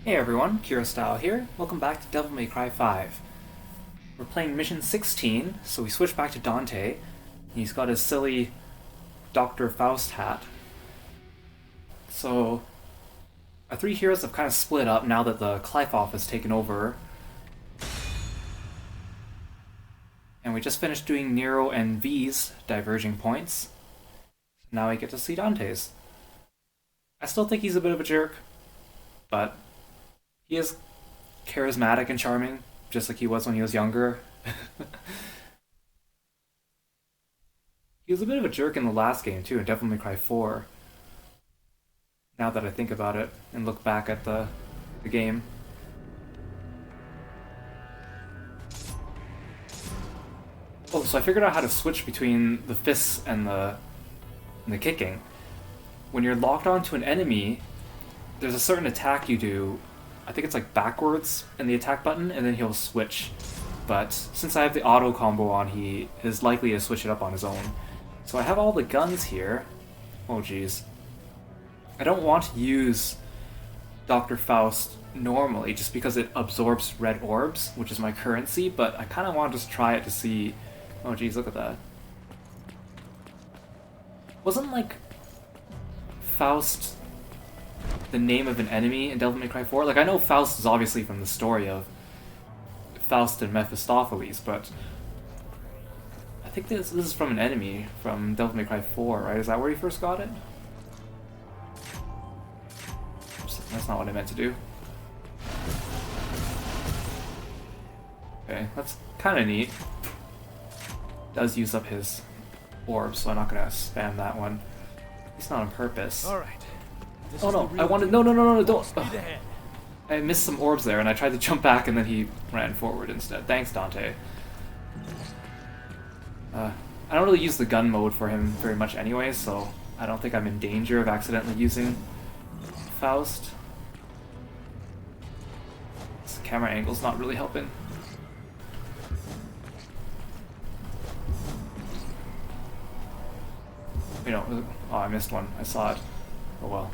Hey everyone, Kirostyle here. Welcome back to Devil May Cry 5. We're playing Mission 16, so we switch back to Dante. He's got his silly Dr. Faust hat. So, our three heroes have kind of split up now that the Clifoff has taken over. And we just finished doing Nero and V's diverging points. Now I get to see Dante's. I still think he's a bit of a jerk, but he is charismatic and charming, just like he was when he was younger. He was a bit of a jerk in the last game too, in Devil May Cry 4. Now that I think about it and look back at the game. Oh, so I figured out how to switch between the fists and the kicking. When you're locked onto an enemy, there's a certain attack you do. I think it's like backwards in the attack button, and then he'll switch. But since I have the auto combo on, he is likely to switch it up on his own. So I have all the guns here. Oh geez. I don't want to use Dr. Faust normally, just because it absorbs red orbs, which is my currency, but I kind of want to just try it to see... Oh geez, look at that. Wasn't like Faust the name of an enemy in Devil May Cry 4? Like, I know Faust is obviously from the story of Faust and Mephistopheles, but I think this is from an enemy from Devil May Cry 4, right? Is that where he first got it? Oops, that's not what I meant to do. Okay, that's kind of neat. Does use up his orb, so I'm not gonna spam that one. It's not on purpose. All right. Oh no, I wanted... No, don't... Ugh. I missed some orbs there, and I tried to jump back, and then he ran forward instead. Thanks, Dante. I don't really use the gun mode for him very much anyway, so I don't think I'm in danger of accidentally using Faust. This camera angle's not really helping. You know, oh, I missed one. I saw it. Oh well.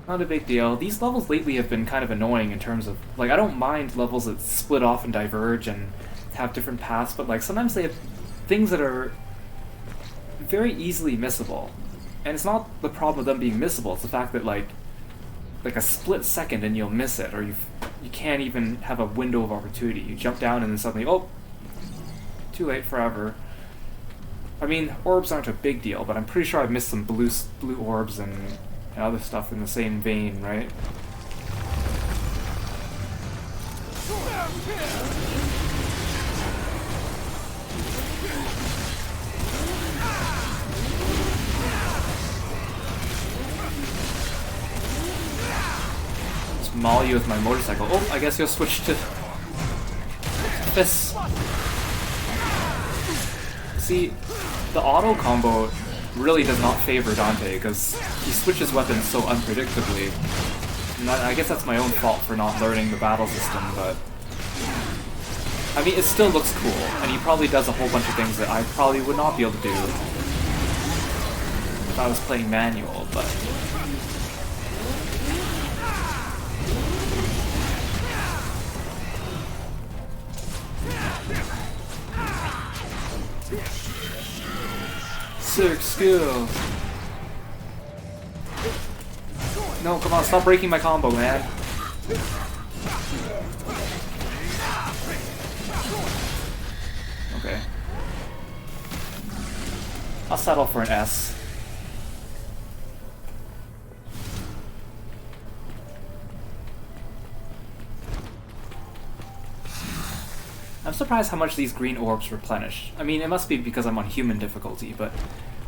Not a big deal. These levels lately have been kind of annoying in terms of... Like, I don't mind levels that split off and diverge and have different paths, but like sometimes they have things that are very easily missable. And it's not the problem of them being missable, it's the fact that like a split second and you'll miss it, or you can't even have a window of opportunity. You jump down and then suddenly, oh, too late forever. I mean, orbs aren't a big deal, but I'm pretty sure I've missed some blue orbs and other stuff in the same vein, right? Just maul you with my motorcycle. Oh, I guess you'll switch to fists. See, the auto combo really does not favor Dante, because he switches weapons so unpredictably. And I guess that's my own fault for not learning the battle system, but... I mean, it still looks cool, and he probably does a whole bunch of things that I probably would not be able to do if I was playing manual, but... Sick skill. No, come on, stop breaking my combo, man. Okay. I'll settle for an S. I'm surprised how much these green orbs replenish. I mean, it must be because I'm on human difficulty, but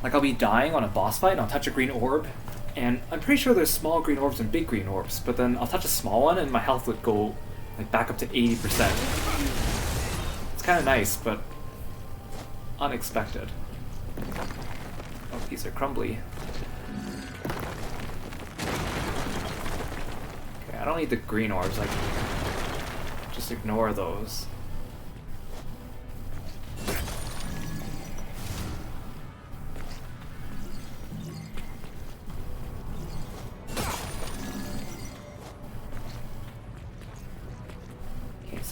like I'll be dying on a boss fight and I'll touch a green orb, and I'm pretty sure there's small green orbs and big green orbs, but then I'll touch a small one and my health would go like back up to 80%. It's kind of nice, but unexpected. Oh, these are crumbly. Okay, I don't need the green orbs, like just ignore those.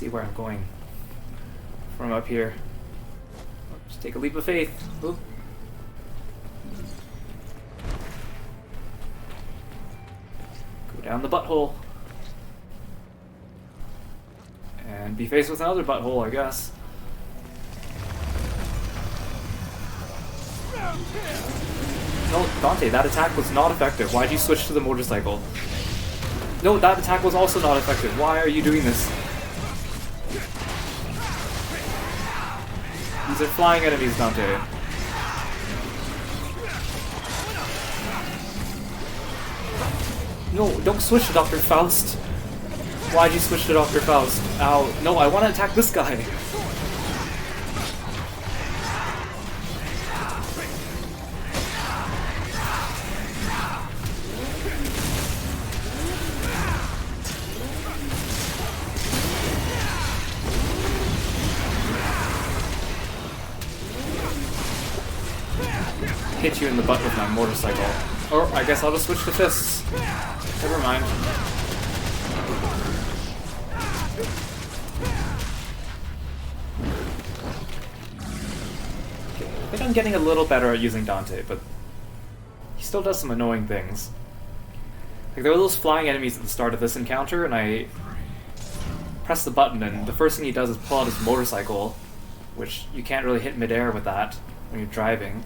see where I'm going from up here. Just take a leap of faith. Oop. Go down the butthole. And be faced with another butthole, I guess. No, Dante, that attack was not effective. Why'd you switch to the motorcycle? No, that attack was also not effective. Why are you doing this? These are flying enemies, Dante. No, don't switch to Dr. Faust. Why'd you switch to Dr. Faust? Ow. No, I want to attack this guy. Hit you in the butt with my motorcycle. Or I guess I'll just switch to fists. Never mind. Okay, I think I'm getting a little better at using Dante, but he still does some annoying things. Like there were those flying enemies at the start of this encounter, and I press the button, and the first thing he does is pull out his motorcycle, which you can't really hit midair with that when you're driving.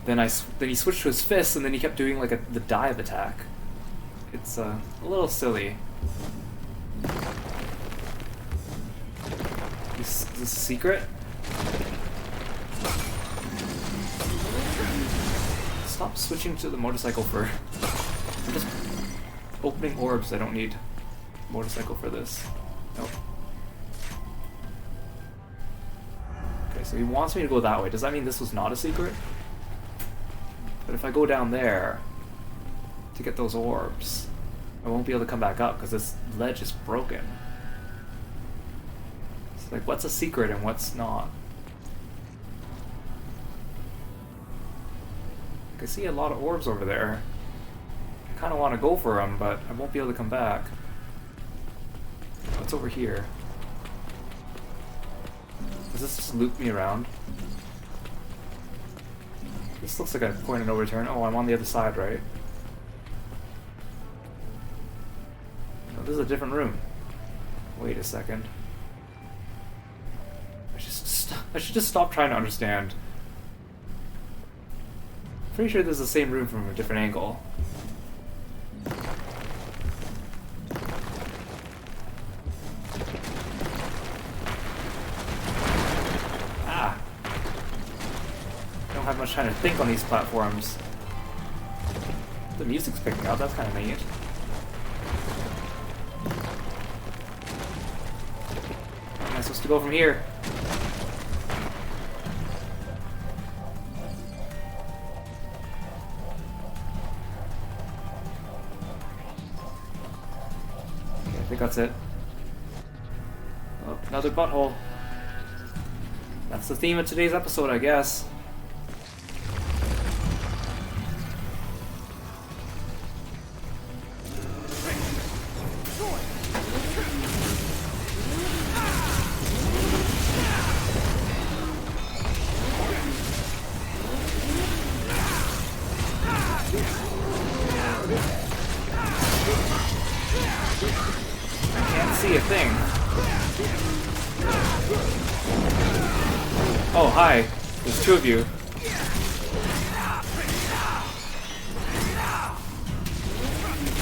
Then he switched to his fists, and then he kept doing like the dive attack. It's a little silly. Is this a secret? Stop switching to the motorcycle for... I'm just opening orbs. I don't need motorcycle for this. Nope. Okay, so he wants me to go that way. Does that mean this was not a secret? But if I go down there to get those orbs, I won't be able to come back up because this ledge is broken. It's like, what's a secret and what's not? I can see a lot of orbs over there. I kind of want to go for them, but I won't be able to come back. What's over here? Does this just loop me around? This looks like a point of no return. Oh, I'm on the other side, right? No, this is a different room. Wait a second. I should just stop trying to understand. Pretty sure this is the same room from a different angle. Have much time to think on these platforms. The music's picking up, that's kind of neat. Where am I supposed to go from here? Okay, I think that's it. Oh, another butthole. That's the theme of today's episode, I guess. A thing. Oh, hi. There's two of you.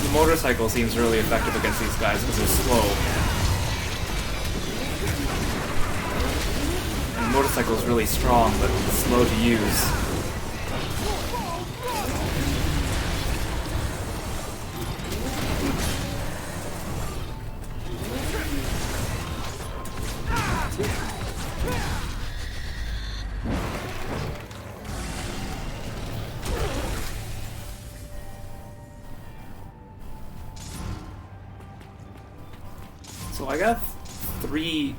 The motorcycle seems really effective against these guys because they're slow. And the motorcycle is really strong, but slow to use. So I got 3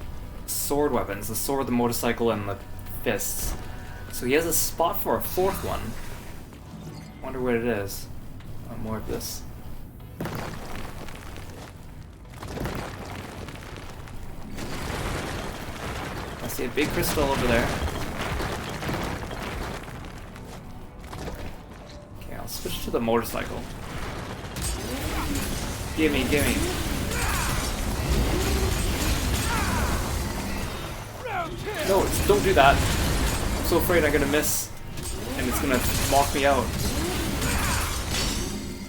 sword weapons, the sword, the motorcycle, and the fists. So he has a spot for a 4th one. Wonder what it is. More of this. See a big crystal over there. Okay, I'll switch to the motorcycle. Gimme, gimme. No, don't do that. I'm so afraid I'm gonna miss. And it's gonna lock me out.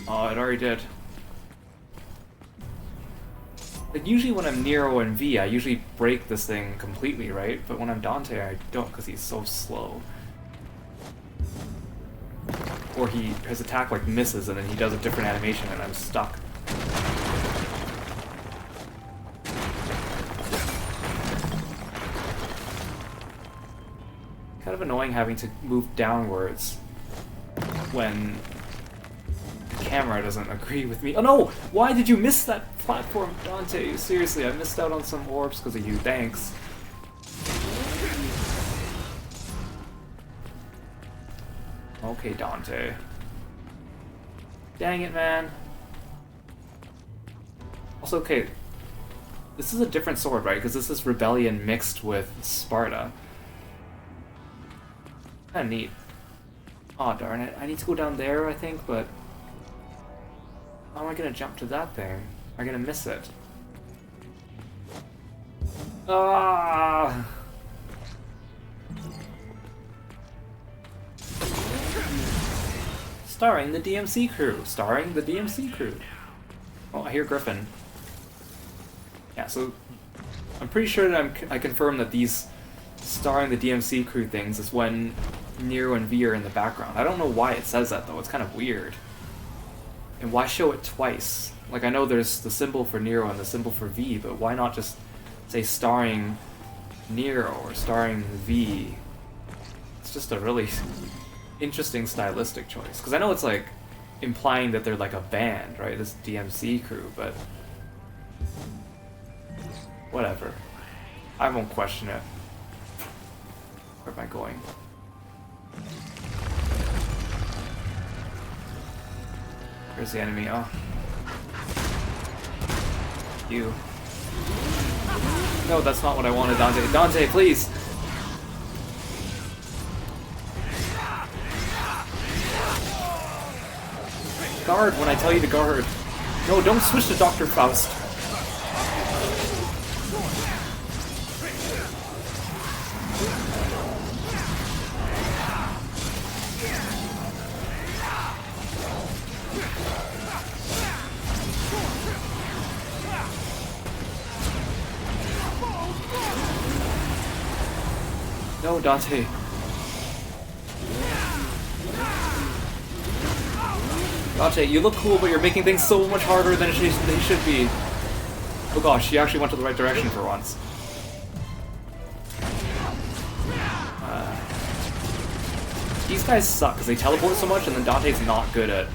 Oh, it already did. Like, usually when I'm Nero and V, I usually break this thing completely, right? But when I'm Dante, I don't, because he's so slow. Or his attack, like, misses, and then he does a different animation, and I'm stuck. Kind of annoying having to move downwards when the camera doesn't agree with me. Oh no! Why did you miss that platform, Dante? Seriously, I missed out on some orbs because of you. Thanks. Okay, Dante. Dang it, man. Also, okay, this is a different sword, right? Because this is Rebellion mixed with Sparta. Kinda neat. Aw, oh, darn it. I need to go down there, I think, but how am I gonna jump to that thing? Am I gonna miss it? Ah! Starring the DMC crew. Starring the DMC crew. Oh, I hear Griffin. Yeah, so I'm pretty sure that I confirm that these starring the DMC crew things is when Nero and V are in the background. I don't know why it says that though, it's kind of weird. And why show it twice? Like, I know there's the symbol for Nero and the symbol for V, but why not just say starring Nero or starring V? It's just a really interesting stylistic choice. Because I know it's like implying that they're like a band, right? This DMC crew, but whatever. I won't question it. Where am I going? Where's the enemy? Oh. You. No, that's not what I wanted, Dante. Dante, please! Guard when I tell you to guard. No, don't switch to Dr. Faust. No, Dante. Dante, you look cool, but you're making things so much harder than they should be. Oh gosh, she actually went to the right direction for once. These guys suck, because they teleport so much, and then Dante's not good at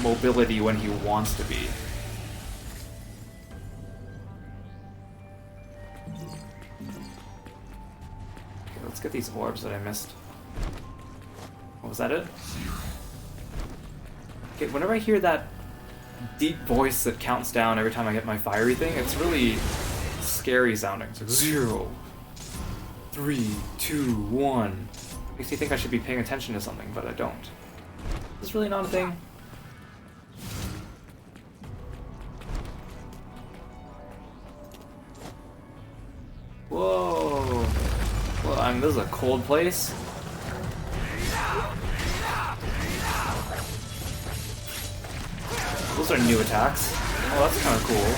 mobility when he wants to be. Let's get these orbs that I missed. Oh, was that it? Okay, whenever I hear that deep voice that counts down every time I hit my fiery thing, it's really scary sounding. It's like 0, 3, 2, 1. Makes me think I should be paying attention to something, but I don't. Is this really not a thing? Whoa! Well, I mean, this is a cold place. Those are new attacks. Oh, that's kind of cool.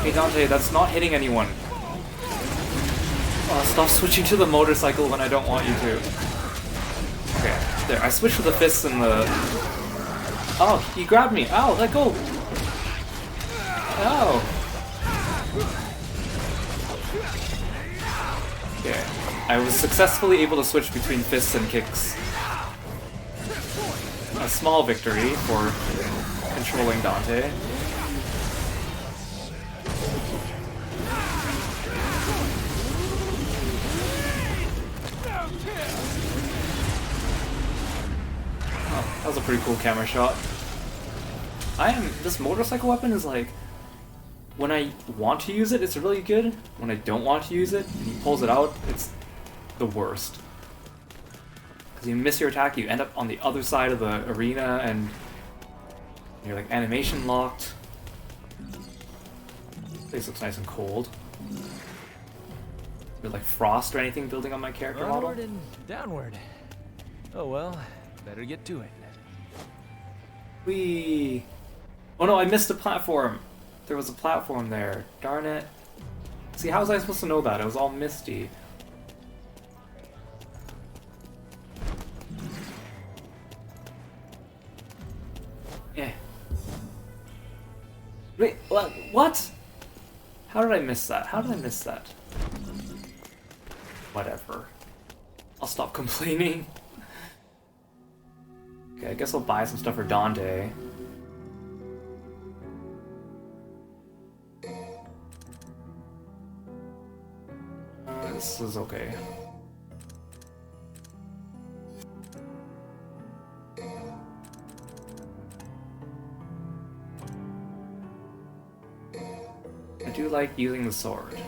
Hey Dante, that's not hitting anyone. Oh, stop switching to the motorcycle when I don't want you to. Okay, there, I switched to the fists and the... Oh, he grabbed me. Ow, let go. Ow. Okay, I was successfully able to switch between fists and kicks. A small victory for controlling Dante. Oh, that was a pretty cool camera shot. This motorcycle weapon is like, when I want to use it, it's really good. When I don't want to use it, and he pulls it out, it's the worst. Because you miss your attack, you end up on the other side of the arena, and you're like animation locked. This looks nice and cold. Is there like frost or anything building on my character model? Onward and downward. Oh well, better get to it. Whee! Oh no, I missed a platform! There was a platform there. Darn it. See, how was I supposed to know that? It was all misty. Eh. Wait, what? How did I miss that? How did I miss that? Whatever. I'll stop complaining. Okay, I guess I'll buy some stuff for Dante. This is okay. I do like using the sword.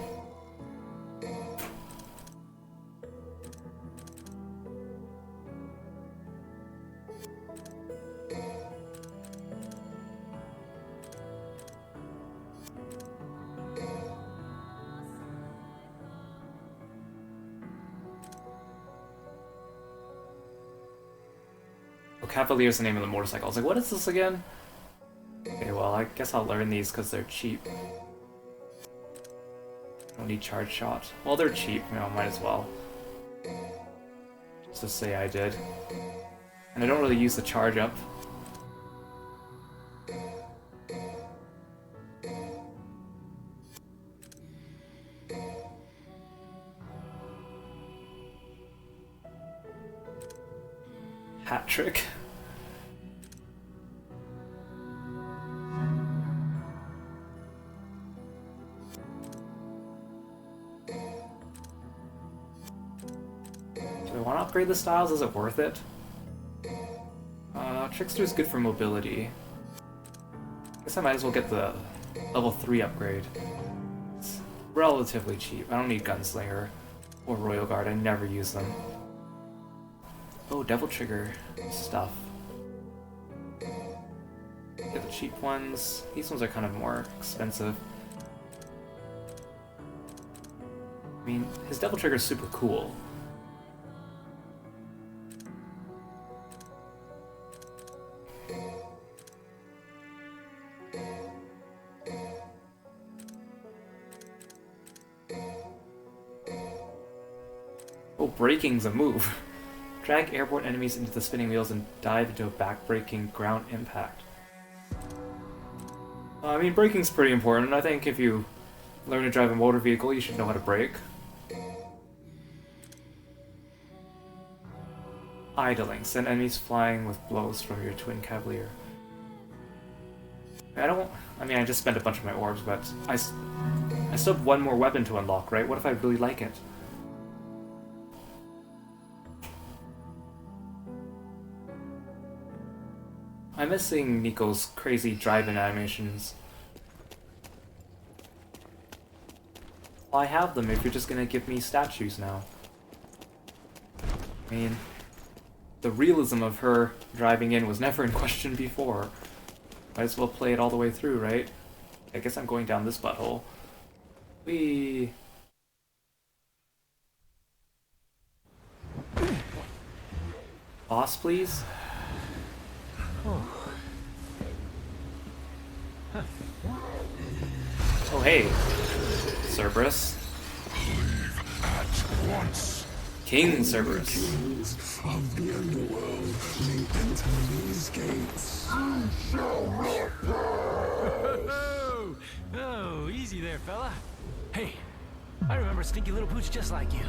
Cavalier is the name of the motorcycle. I was like, what is this again? Okay, well, I guess I'll learn these because they're cheap. Don't need charge shot. Well, they're cheap, you know, might as well. Just to say I did. And I don't really use the charge up. Hat trick. Do I want to upgrade the styles? Is it worth it? Trickster is good for mobility. Guess I might as well get the level 3 upgrade. It's relatively cheap. I don't need Gunslinger or Royal Guard. I never use them. Oh, Devil Trigger stuff. Get the cheap ones. These ones are kind of more expensive. I mean, his Devil Trigger is super cool. Oh, braking's a move. Drag airborne enemies into the spinning wheels and dive into a back-breaking ground impact. I mean, braking's pretty important. I think if you learn to drive a motor vehicle, you should know how to brake. Idling. Send enemies flying with blows from your twin cavalier. I mean, I just spent a bunch of my orbs, but I still have one more weapon to unlock, right? What if I really like it? I'm missing Nico's crazy driving animations. Well, I have them if you're just gonna give me statues now. I mean, the realism of her driving in was never in question before. Might as well play it all the way through, right? I guess I'm going down this butthole. Whee! Boss, please? Oh, hey, Cerberus. Leave at once. King Cerberus. Kings of the underworld may enter these gates. You shall not pass. Oh, easy there, fella. Hey, I remember a stinky little pooch just like you.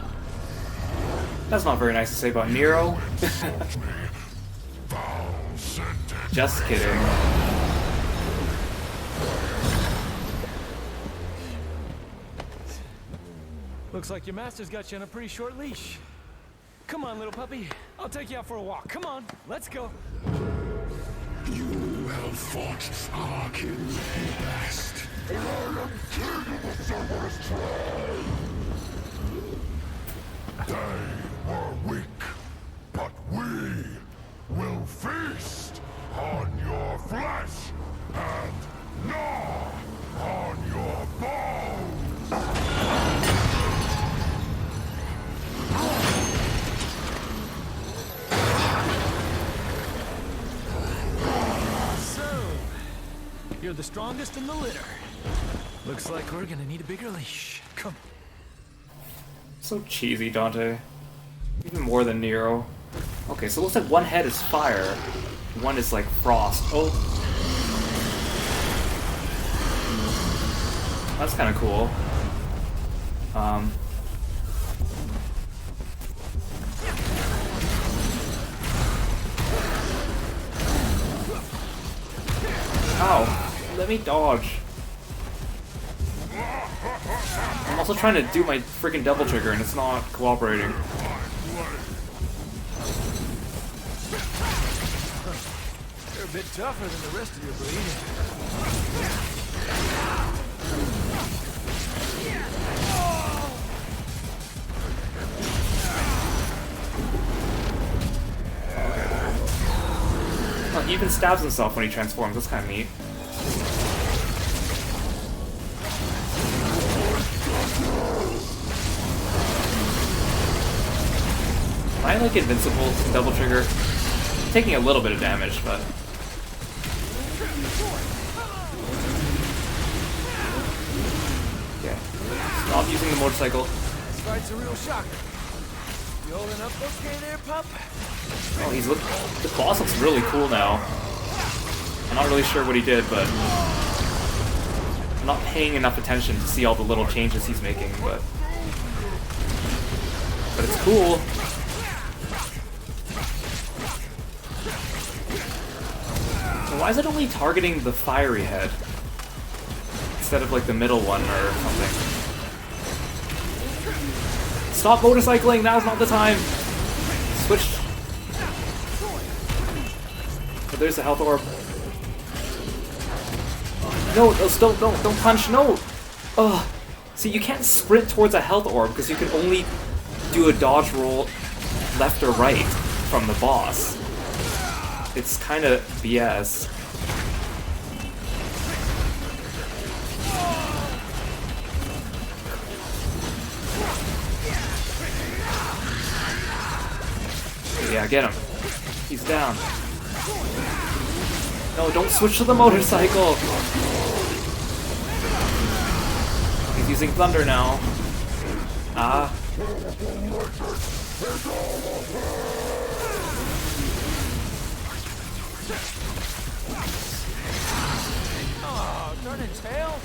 That's not very nice to say about Nero. Just kidding. Looks like your master's got you on a pretty short leash. Come on, little puppy. I'll take you out for a walk. Come on, let's go. You have fought Arkin best. And I am king of the Cerberus tribe. They were weak, but we will feast on your flesh and gnaw on your bones. So, you're the strongest in the litter. Looks like we're gonna need a bigger leash. Come. So cheesy, Dante. Even more than Nero. Okay, so it looks like one head is fire, one is like frost. Oh. That's kind of cool. Ow. Let me dodge. I'm also trying to do my freaking double trigger and it's not cooperating. You're a bit tougher than the rest of your breed. Oh, he even stabs himself when he transforms. That's kind of neat. Am I like invincible to double trigger? I'm taking a little bit of damage, but okay. Stop using the motorcycle. This fight's a real shocker. You holding up okay there, pup? Oh, the boss looks really cool now. I'm not really sure what he did, but I'm not paying enough attention to see all the little changes he's making, but it's cool. Why is it only targeting the fiery head instead of like the middle one or something? Stop motorcycling! Now's not the time! Switch. Oh, there's a health orb. No, don't punch, no! Ugh. See, you can't sprint towards a health orb because you can only do a dodge roll left or right from the boss. It's kind of BS. Yeah, get him. He's down. No, don't switch to the motorcycle! He's using thunder now. Ah. Oh, darn it, tail.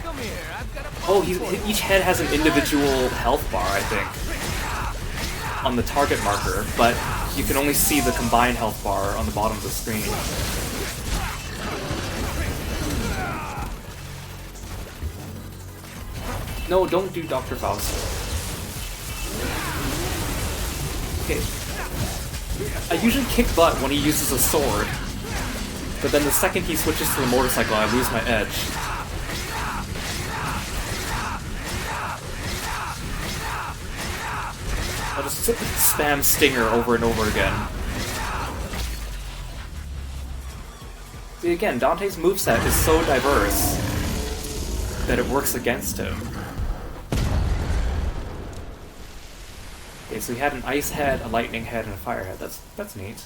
Come here, I've got a Oh, each head has an individual health bar, I think, on the target marker, but you can only see the combined health bar on the bottom of the screen. No, don't do Dr. Faust. Okay. I usually kick butt when he uses a sword, but then the second he switches to the motorcycle, I lose my edge. I'll just spam Stinger over and over again. See, again, Dante's moveset is so diverse that it works against him. Okay, so he had an ice head, a lightning head, and a fire head. That's neat.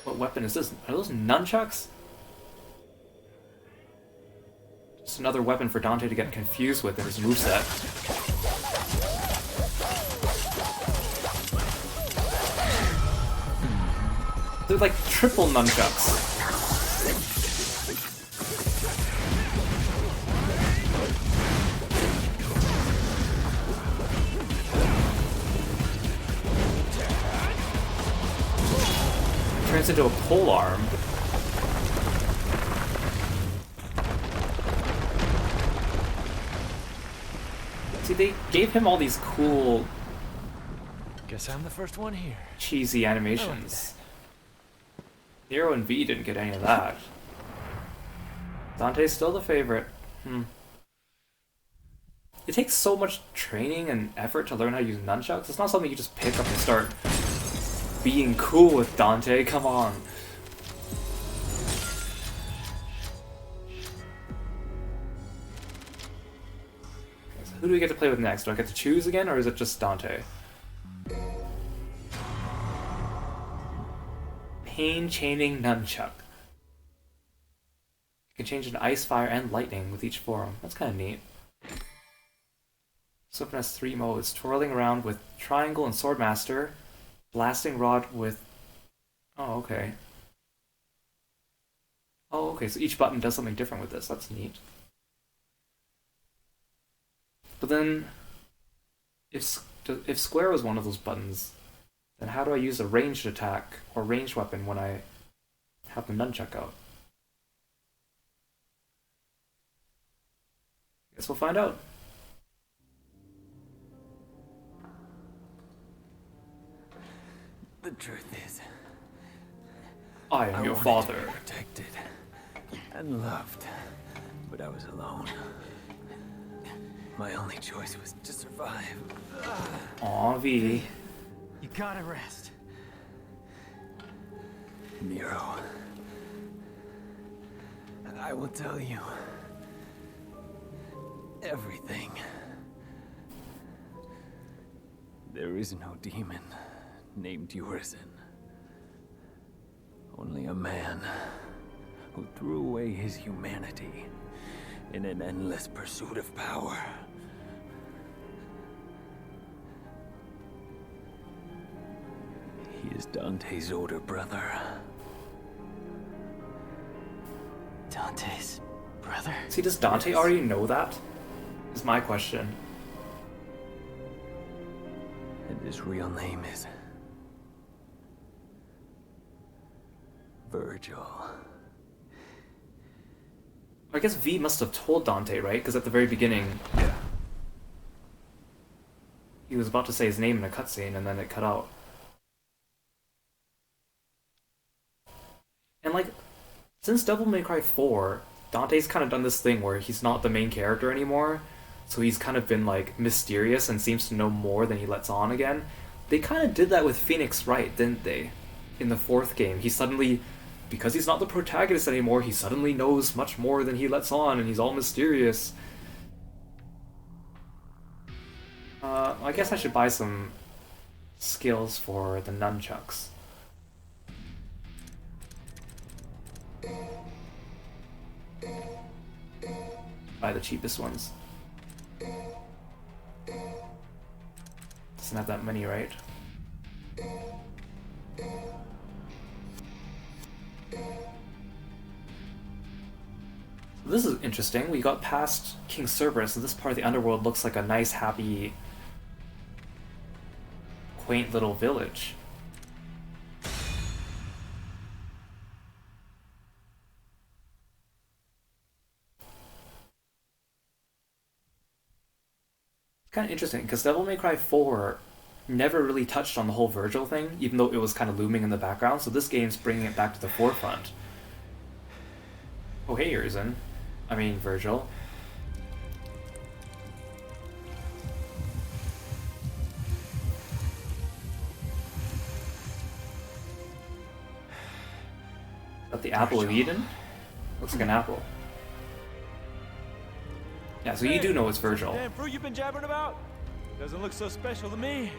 What weapon is this? Are those nunchucks? Just another weapon for Dante to get confused with in his moveset. They're like triple nunchucks. Turns into a pole arm. See, they gave him all these cool, Guess I'm the first one here. cheesy animations. Kiro and V didn't get any of that. Dante's still the favorite. It takes so much training and effort to learn how to use nunchucks. It's not something you just pick up and start being cool with, Dante. Come on. So who do we get to play with next? Do I get to choose again, or is it just Dante? Pain chaining nunchuck. You can change into ice, fire, and lightning with each form. That's kind of neat. This weapon has 3 modes: twirling around with triangle and swordmaster, blasting rod with... Oh, okay. Oh, okay, so each button does something different with this. That's neat. But then, if square was one of those buttons, then how do I use a ranged attack or ranged weapon when I have the nunchuck out? Guess we'll find out. The truth is, I am your father. To be protected and loved, but I was alone. My only choice was to survive. Aw, V. You gotta rest. Nero, I will tell you everything. There is no demon named Urizen. Only a man who threw away his humanity in an endless pursuit of power. He is Dante's older brother. Dante's brother? See, does Dante already know that? Is my question. And his real name is Virgil. I guess V must have told Dante, right? Because at the very beginning, he was about to say his name in a cutscene, and then it cut out. And like, since Devil May Cry 4, Dante's kind of done this thing where he's not the main character anymore, so he's kind of been like mysterious and seems to know more than he lets on again. They kind of did that with Phoenix Wright, didn't they? In the 4th game, he suddenly, because he's not the protagonist anymore, he suddenly knows much more than he lets on, and he's all mysterious. I guess I should buy some skills for the nunchucks. Buy the cheapest ones. Doesn't have that many, right? This is interesting. We got past King Cerberus, and this part of the underworld looks like a nice, happy, quaint little village. Kind of interesting, because Devil May Cry 4 never really touched on the whole Virgil thing, even though it was kind of looming in the background, so this game's bringing it back to the forefront. Oh, hey, Urizen. I mean, Virgil. Is that the Apple of Eden? Looks like an apple. Yeah, so you do know it's Virgil. Damn fruit you've been jabbering about? Doesn't look so special to me.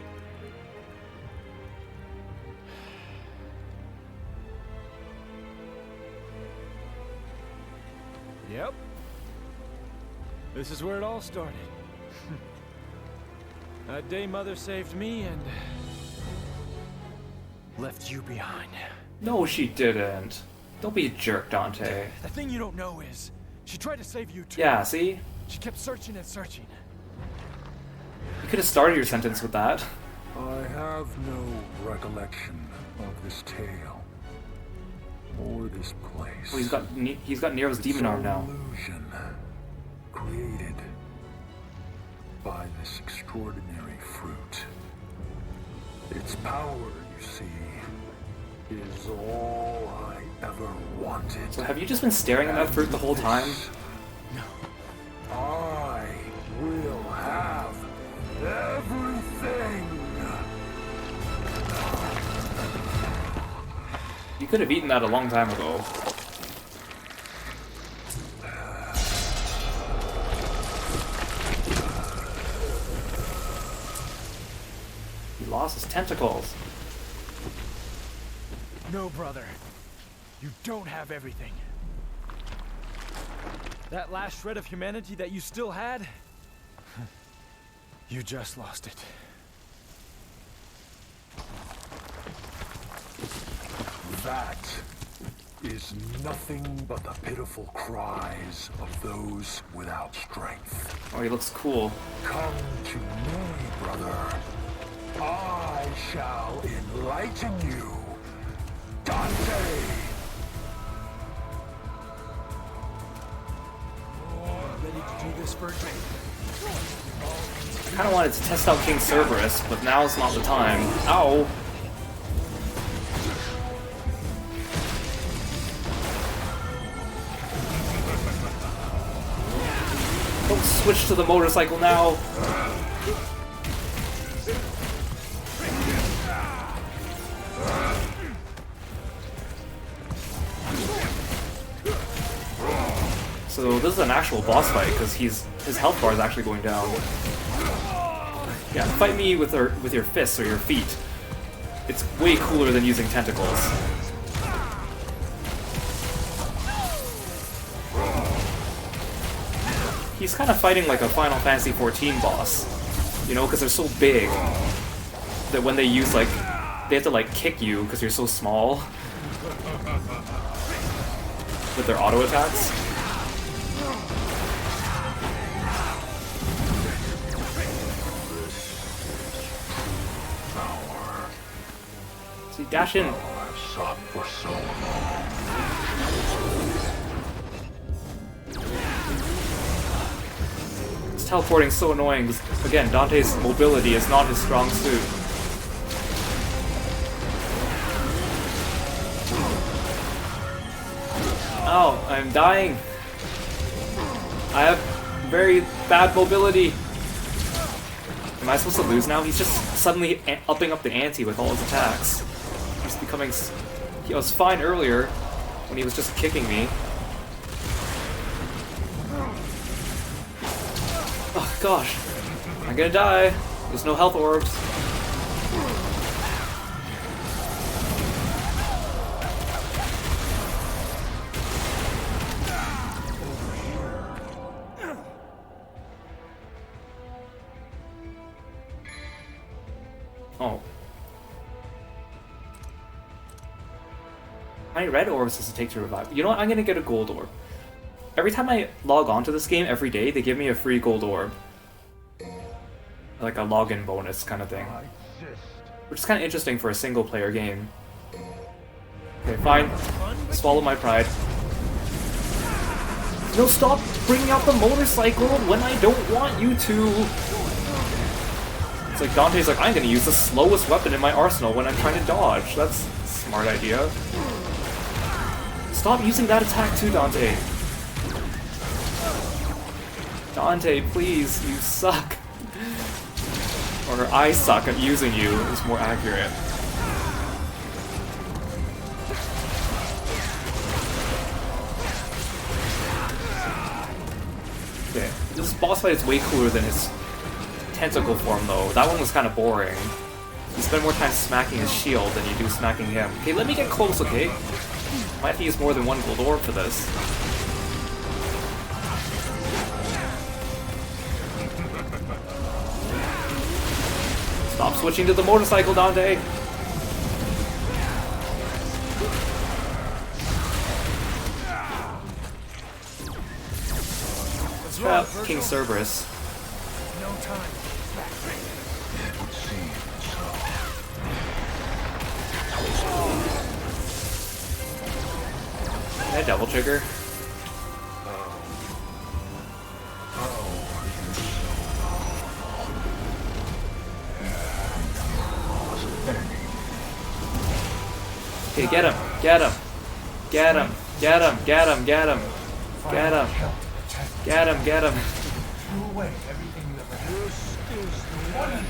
Yep. This is where it all started. That day Mother saved me and left you behind. No, she didn't. Don't be a jerk, Dante. The thing you don't know is, she tried to save you too. Yeah, see? She kept searching and searching. You could have started your sentence with that. I have no recollection of this tale or this place. Well, he's got Nero's demon arm now. Illusion created by this extraordinary fruit. Its power, you see, is all I ever wanted. So have you just been staring at that fruit the whole time? I will have everything. You could have eaten that a long time ago. He lost his tentacles. No, brother. You don't have everything. That last shred of humanity that you still had, you just lost it. That is nothing but the pitiful cries of those without strength. Oh, he looks cool. Come to me, brother. I shall enlighten you, Dante. Ready to do this, Virgil? I kind of wanted to test out King Cerberus, but now's not the time. Ow! Don't switch to the motorcycle now! So this is an actual boss fight because his health bar is actually going down. Yeah, fight me with your fists or your feet. It's way cooler than using tentacles. He's kind of fighting like a Final Fantasy XIV boss, you know, because they're so big that when they use like, they have to like kick you because you're so small with their auto attacks. See, dash in. I've sought for so long. This teleporting's so annoying because, again, Dante's mobility is not his strong suit. Oh, I'm dying. I have very bad mobility. Am I supposed to lose now? He's just suddenly upping up the ante with all his attacks. He's becoming... He was fine earlier when he was just kicking me. Oh gosh. I'm gonna die. There's no health orbs. Oh. How many red orbs does it take to revive? You know what? I'm gonna get a gold orb. Every time I log on to this game every day, they give me a free gold orb. Like a login bonus kind of thing. Which is kind of interesting for a single player game. Okay, fine. Swallow my pride. No, stop bringing out the motorcycle when I don't want you to! It's like Dante's like, I'm gonna use the slowest weapon in my arsenal when I'm trying to dodge. That's a smart idea. Stop using that attack too, Dante. Dante, please, you suck. Or I suck at using you, is more accurate. Okay, this boss fight is way cooler than his tentacle form though. That one was kind of boring. You spend more time smacking his shield than you do smacking him. Okay, let me get close, okay? Might have to use more than one gold orb for this. Stop switching to the motorcycle, Dante! Trap King Cerberus. No time. It would seem so. Can I double trigger? Okay, get him. Get him. Get him. Get him. Get him. Get him. Get him. Get him. Get him. Threw away everything you ever had. This is the one.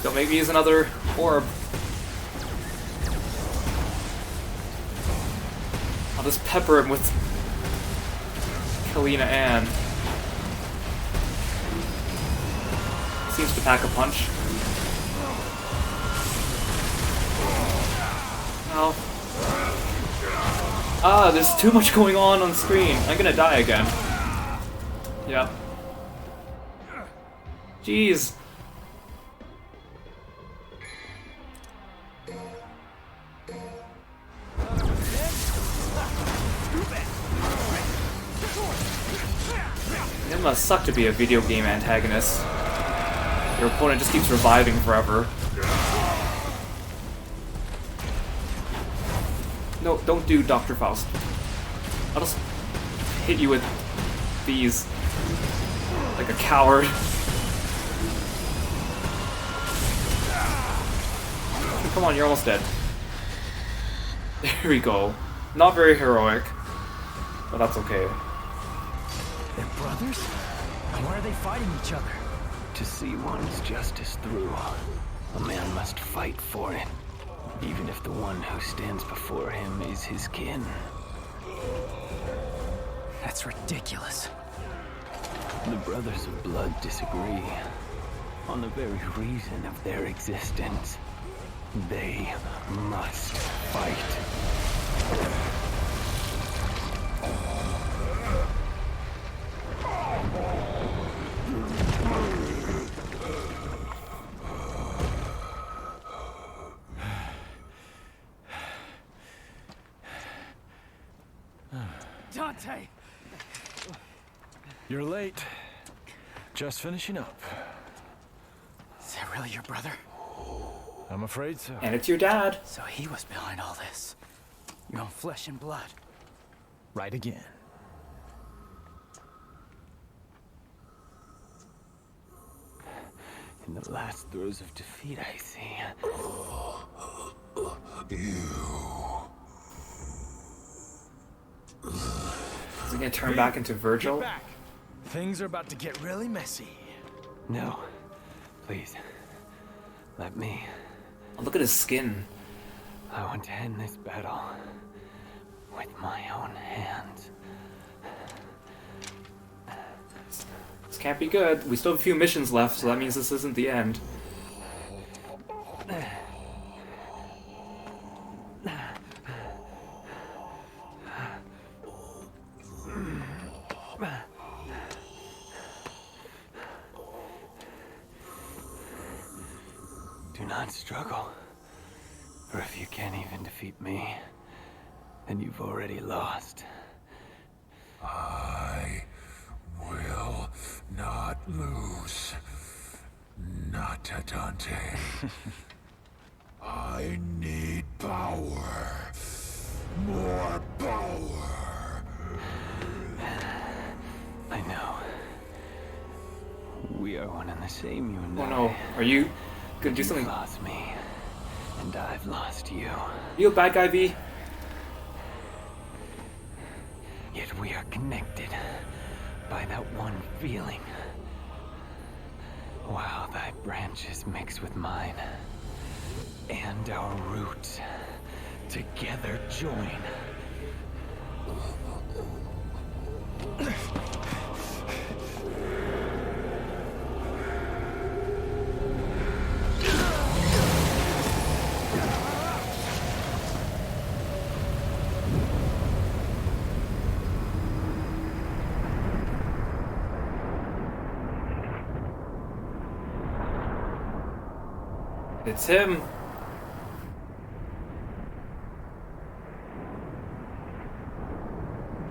Don't make me use another orb. I'll just pepper him with Kalina Ann. Seems to pack a punch. Ow. Ah, there's too much going on screen. I'm gonna die again. Yep. Jeez. It must suck to be a video game antagonist. Your opponent just keeps reviving forever. No, don't do Dr. Faust. I'll just hit you with these like a coward. Come on, you're almost dead. There we go. Not very heroic, but that's okay. They're brothers? Why are they fighting each other? To see one's justice through, a man must fight for it, even if the one who stands before him is his kin. That's ridiculous. The brothers of blood disagree on the very reason of their existence. They must fight. Dante! You're late. Just finishing up. Is that really your brother? I'm afraid so. And it's your dad. So he was behind all this. Your own flesh and blood. Right again. In the last throes of defeat, I see. Is he gonna turn back into Virgil? Get back. Things are about to get really messy. No. Please. Let me. Oh, look at his skin. I want to end this battle with my own hands. This can't be good. We still have a few missions left, so that means this isn't the end. Do not struggle. Or if you can't even defeat me, then you've already lost. I will not lose. Not to Dante. I need power. More power. I know. We are one and the same, you and Oh I. no, are you gonna do something? You've lost me, and I've lost you. You a bad guy, V? Yet we are connected by that one feeling. While thy branches mix with mine, and our roots together join. It's him.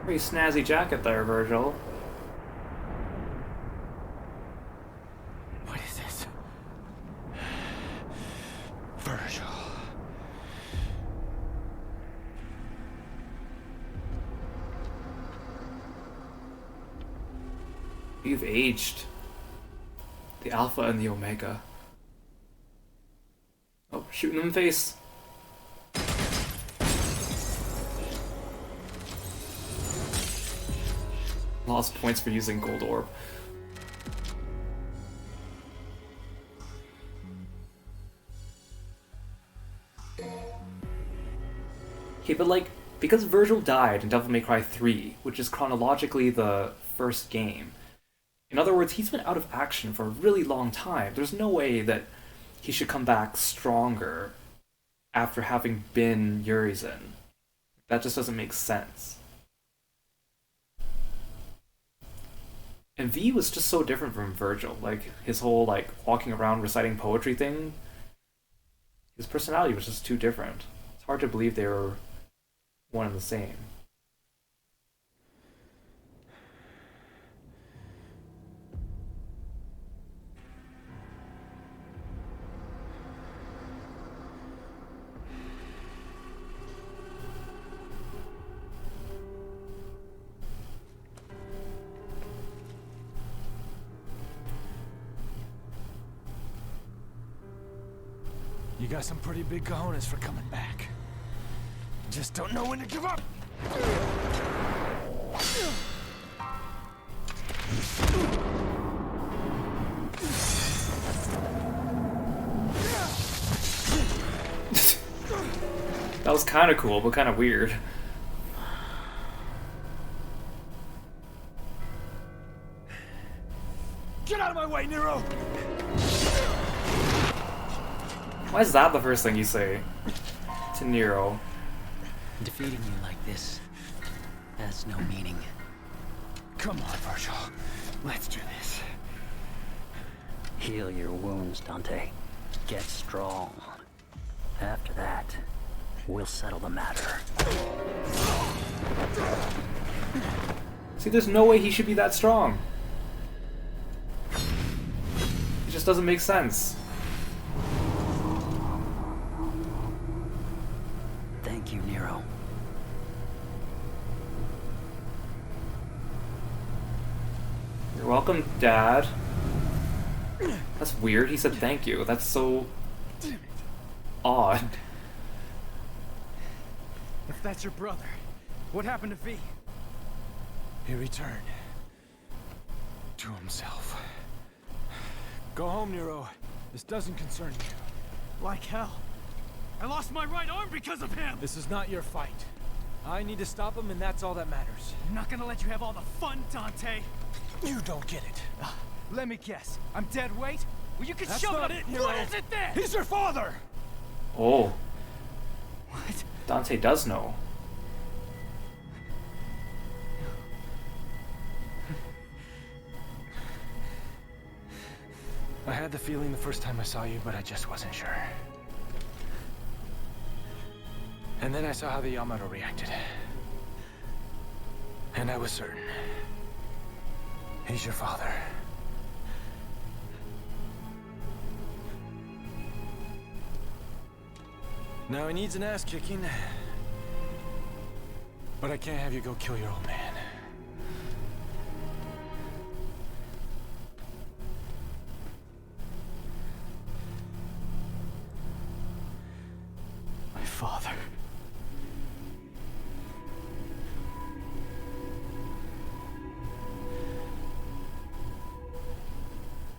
Pretty snazzy jacket there, Virgil. What is this? Virgil. You've aged. The Alpha and the Omega. Shooting him in the face. Lost points for using Gold Orb. Okay, but like, because Virgil died in Devil May Cry 3, which is chronologically the first game, in other words, he's been out of action for a really long time. There's no way that he should come back stronger after having been Urizen. That just doesn't make sense. And V was just so different from Virgil. Like, his whole, like, walking around reciting poetry thing, his personality was just too different. It's hard to believe they were one and the same. You got some pretty big cojones for coming back. Just don't know when to give up. That was kind of cool, but kind of weird. Get out of my way, Nero! Why is that the first thing you say to Nero? Defeating you like this has no meaning. Come on, Virgil. Let's do this. Heal your wounds, Dante. Get strong. After that, we'll settle the matter. See, there's no way he should be that strong. It just doesn't make sense. Thank you, Nero. You're welcome, Dad. That's weird. He said thank you. That's so odd. If that's your brother, what happened to V? He returned to himself. Go home, Nero. This doesn't concern you. Like hell. I lost my right arm because of him! This is not your fight. I need to stop him, and that's all that matters. I'm not gonna let you have all the fun, Dante! You don't get it. Let me guess. I'm dead weight? Well, you can That's show not it! it, Nero. What is it then? He's your father! Oh, What? Dante does know. I had the feeling the first time I saw you, but I just wasn't sure. And then I saw how the Yamato reacted. And I was certain. He's your father. Now he needs an ass kicking. But I can't have you go kill your old man. My father.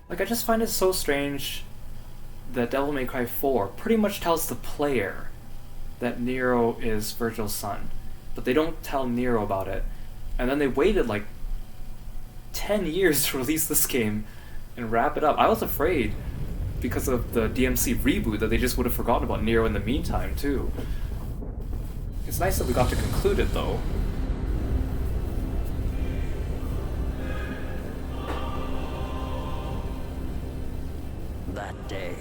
Like, I just find it so strange that Devil May Cry 4 pretty much tells the player that Nero is Virgil's son, but they don't tell Nero about it. And then they waited like 10 years to release this game and wrap it up. I was afraid, because of the DMC reboot, that they just would have forgotten about Nero in the meantime, too. It's nice that we got to conclude it, though. That day,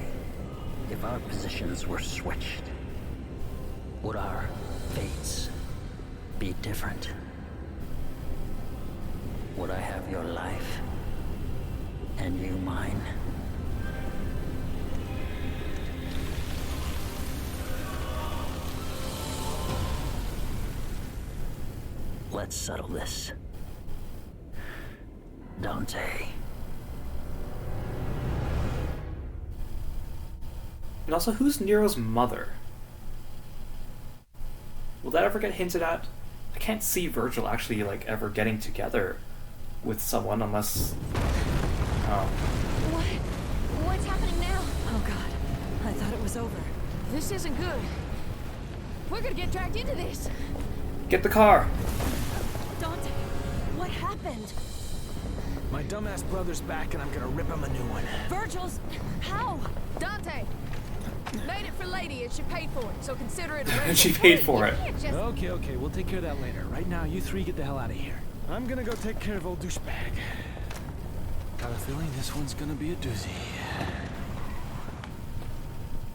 if our positions were switched, would our fates be different? Would I have your life and you mine? Let's settle this. Dante. And also, who's Nero's mother? Will that ever get hinted at? I can't see Virgil actually, like, ever getting together with someone unless... What's happening now? Oh god, I thought it was over. This isn't good. We're gonna get dragged into this. Get the car! Dante, what happened? My dumbass brother's back and I'm gonna rip him a new one. Virgil's... How? Dante, made it for Lady and she paid for it, so consider it a And rental. she paid for You it. can't just- Okay, we'll take care of that later. Right now, you three get the hell out of here. I'm gonna go take care of old douchebag. Got a feeling this one's gonna be a doozy.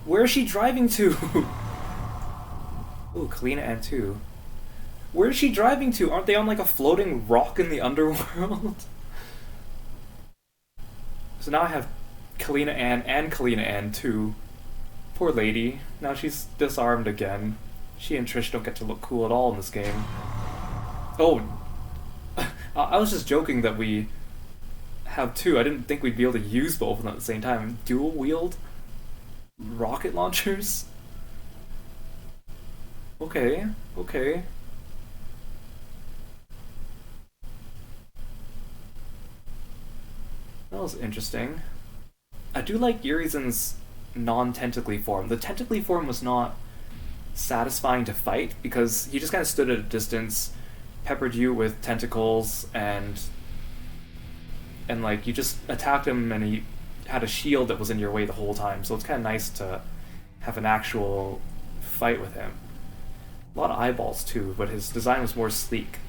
Where is she driving to? Ooh, Kalina and 2. Where is she driving to? Aren't they on like a floating rock in the underworld? So now I have Kalina Ann and Kalina Ann 2. Poor lady. Now she's disarmed again. She and Trish don't get to look cool at all in this game. Oh, I was just joking that we have 2. I didn't think we'd be able to use both of them at the same time. Dual wield rocket launchers? Okay. That was interesting. I do like Urizen's non-tentacly form. The tentacly form was not satisfying to fight because he just kind of stood at a distance, peppered you with tentacles, and like you just attacked him and he had a shield that was in your way the whole time. So it's kind of nice to have an actual fight with him. A lot of eyeballs too, but his design was more sleek.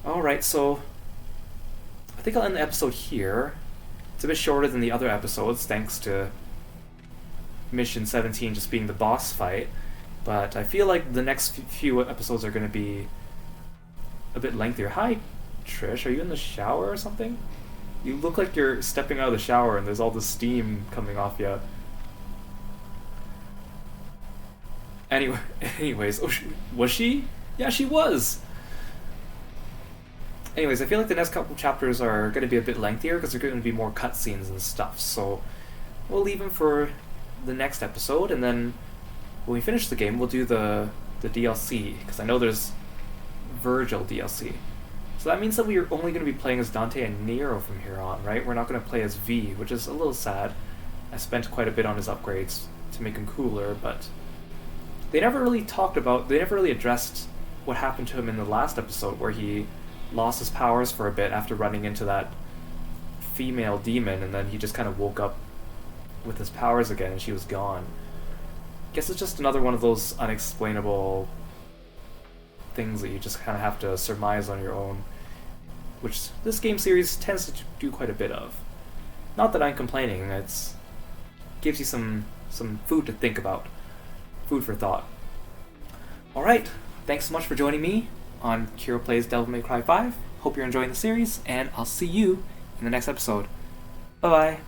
Alright, so I think I'll end the episode here. It's a bit shorter than the other episodes, thanks to Mission 17 just being the boss fight. But I feel like the next few episodes are going to be a bit lengthier. Hi, Trish, are you in the shower or something? You look like you're stepping out of the shower and there's all this steam coming off you. Anyways, was she? Yeah, she was! Anyways, I feel like the next couple chapters are going to be a bit lengthier because they're going to be more cutscenes and stuff, so we'll leave them for the next episode, and then when we finish the game, we'll do the DLC, because I know there's Virgil DLC. So that means that we're only going to be playing as Dante and Nero from here on, right? We're not going to play as V, which is a little sad. I spent quite a bit on his upgrades to make him cooler, but they never really addressed what happened to him in the last episode, where he lost his powers for a bit after running into that female demon, and then he just kind of woke up with his powers again and she was gone. Guess it's just another one of those unexplainable things that you just kind of have to surmise on your own, which this game series tends to do quite a bit of. Not that I'm complaining, it gives you some food to think about. Food for thought. Alright, thanks so much for joining me on Kiro Plays Devil May Cry 5. Hope you're enjoying the series, and I'll see you in the next episode. Bye-bye.